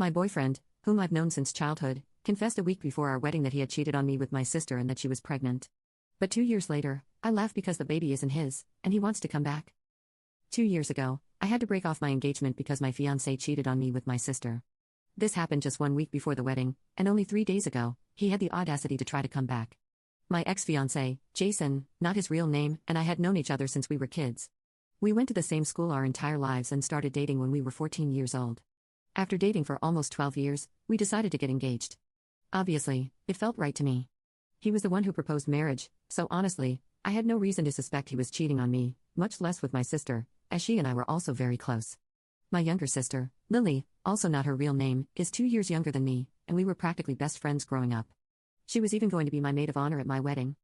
My boyfriend, whom I've known since childhood, confessed a week before our wedding that he had cheated on me with my sister and that she was pregnant. But 2 years later, I laugh because the baby isn't his, and he wants to come back. 2 years ago, I had to break off my engagement because my fiancé cheated on me with my sister. This happened just 1 week before the wedding, and only 3 days ago, he had the audacity to try to come back. My ex-fiancé, Jason, not his real name, and I had known each other since we were kids. We went to the same school our entire lives and started dating when we were 14 years old. After dating for almost 12 years, we decided to get engaged. Obviously, it felt right to me. He was the one who proposed marriage, so honestly, I had no reason to suspect he was cheating on me, much less with my sister, as she and I were also very close. My younger sister, Lily, also not her real name, is 2 years younger than me, and we were practically best friends growing up. She was even going to be my maid of honor at my wedding.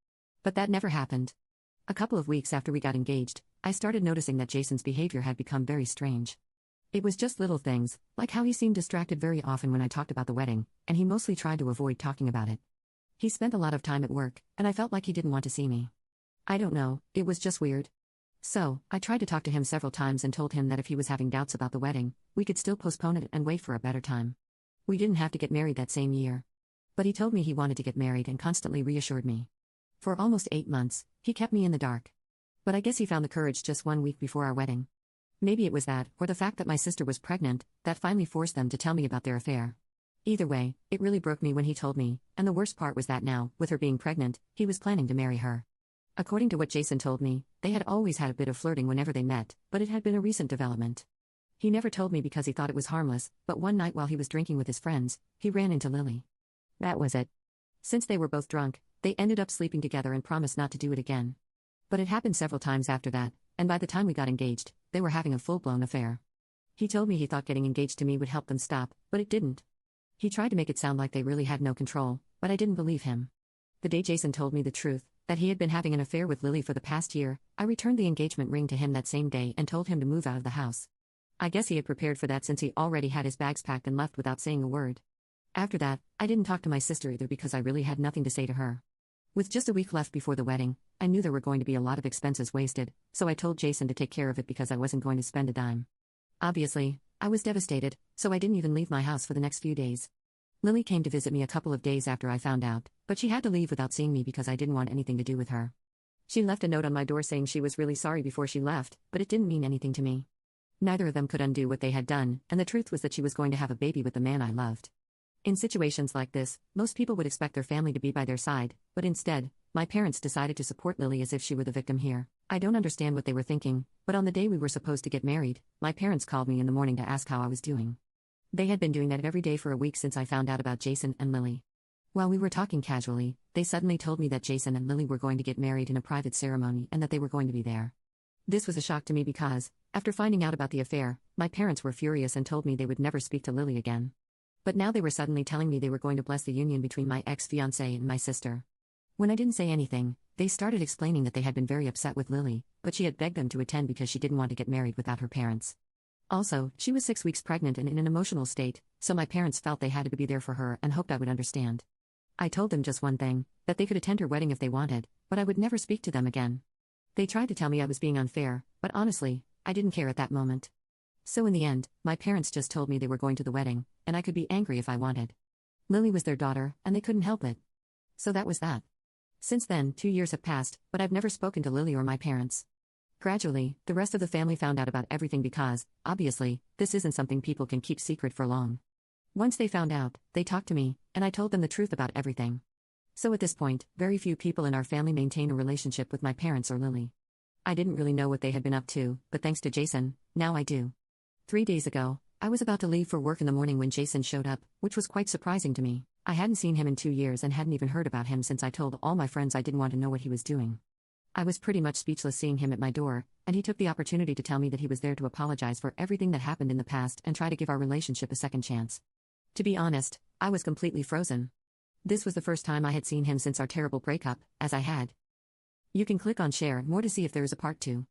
But that never happened. A couple of weeks after we got engaged, I started noticing that Jason's behavior had become very strange. It was just little things, like how he seemed distracted very often when I talked about the wedding, and he mostly tried to avoid talking about it. He spent a lot of time at work, and I felt like he didn't want to see me. I don't know, it was just weird. So, I tried to talk to him several times and told him that if he was having doubts about the wedding, we could still postpone it and wait for a better time. We didn't have to get married that same year. But he told me he wanted to get married and constantly reassured me. For almost 8 months, he kept me in the dark. But I guess he found the courage just 1 week before our wedding. Maybe it was that, or the fact that my sister was pregnant, that finally forced them to tell me about their affair. Either way, it really broke me when he told me, and the worst part was that now, with her being pregnant, he was planning to marry her. According to what Jason told me, they had always had a bit of flirting whenever they met, but it had been a recent development. He never told me because he thought it was harmless, but one night while he was drinking with his friends, he ran into Lily. That was it. Since they were both drunk, they ended up sleeping together and promised not to do it again. But it happened several times after that, and by the time we got engaged, they were having a full-blown affair. He told me he thought getting engaged to me would help them stop, but it didn't. He tried to make it sound like they really had no control, but I didn't believe him. The day Jason told me the truth, that he had been having an affair with Lily for the past year, I returned the engagement ring to him that same day and told him to move out of the house. I guess he had prepared for that since he already had his bags packed and left without saying a word. After that, I didn't talk to my sister either because I really had nothing to say to her. With just a week left before the wedding, I knew there were going to be a lot of expenses wasted, so I told Jason to take care of it because I wasn't going to spend a dime. Obviously, I was devastated, so I didn't even leave my house for the next few days. Lily came to visit me a couple of days after I found out, but she had to leave without seeing me because I didn't want anything to do with her. She left a note on my door saying she was really sorry before she left, but it didn't mean anything to me. Neither of them could undo what they had done, and the truth was that she was going to have a baby with the man I loved. In situations like this, most people would expect their family to be by their side, but instead, my parents decided to support Lily as if she were the victim here. I don't understand what they were thinking, but on the day we were supposed to get married, my parents called me in the morning to ask how I was doing. They had been doing that every day for a week since I found out about Jason and Lily. While we were talking casually, they suddenly told me that Jason and Lily were going to get married in a private ceremony and that they were going to be there. This was a shock to me because, after finding out about the affair, my parents were furious and told me they would never speak to Lily again. But now they were suddenly telling me they were going to bless the union between my ex-fiancé and my sister. When I didn't say anything, they started explaining that they had been very upset with Lily, but she had begged them to attend because she didn't want to get married without her parents. Also, she was 6 weeks pregnant and in an emotional state, so my parents felt they had to be there for her and hoped I would understand. I told them just one thing, that they could attend her wedding if they wanted, but I would never speak to them again. They tried to tell me I was being unfair, but honestly, I didn't care at that moment. So in the end, my parents just told me they were going to the wedding, and I could be angry if I wanted. Lily was their daughter, and they couldn't help it. So that was that. Since then, 2 years have passed, but I've never spoken to Lily or my parents. Gradually, the rest of the family found out about everything because, obviously, this isn't something people can keep secret for long. Once they found out, they talked to me, and I told them the truth about everything. So at this point, very few people in our family maintain a relationship with my parents or Lily. I didn't really know what they had been up to, but thanks to Jason, now I do. 3 days ago, I was about to leave for work in the morning when Jason showed up, which was quite surprising to me. I hadn't seen him in 2 years and hadn't even heard about him since I told all my friends I didn't want to know what he was doing. I was pretty much speechless seeing him at my door, and he took the opportunity to tell me that he was there to apologize for everything that happened in the past and try to give our relationship a second chance. To be honest, I was completely frozen. This was the first time I had seen him since our terrible breakup, as I had. You can click on share more to see if there is a part 2.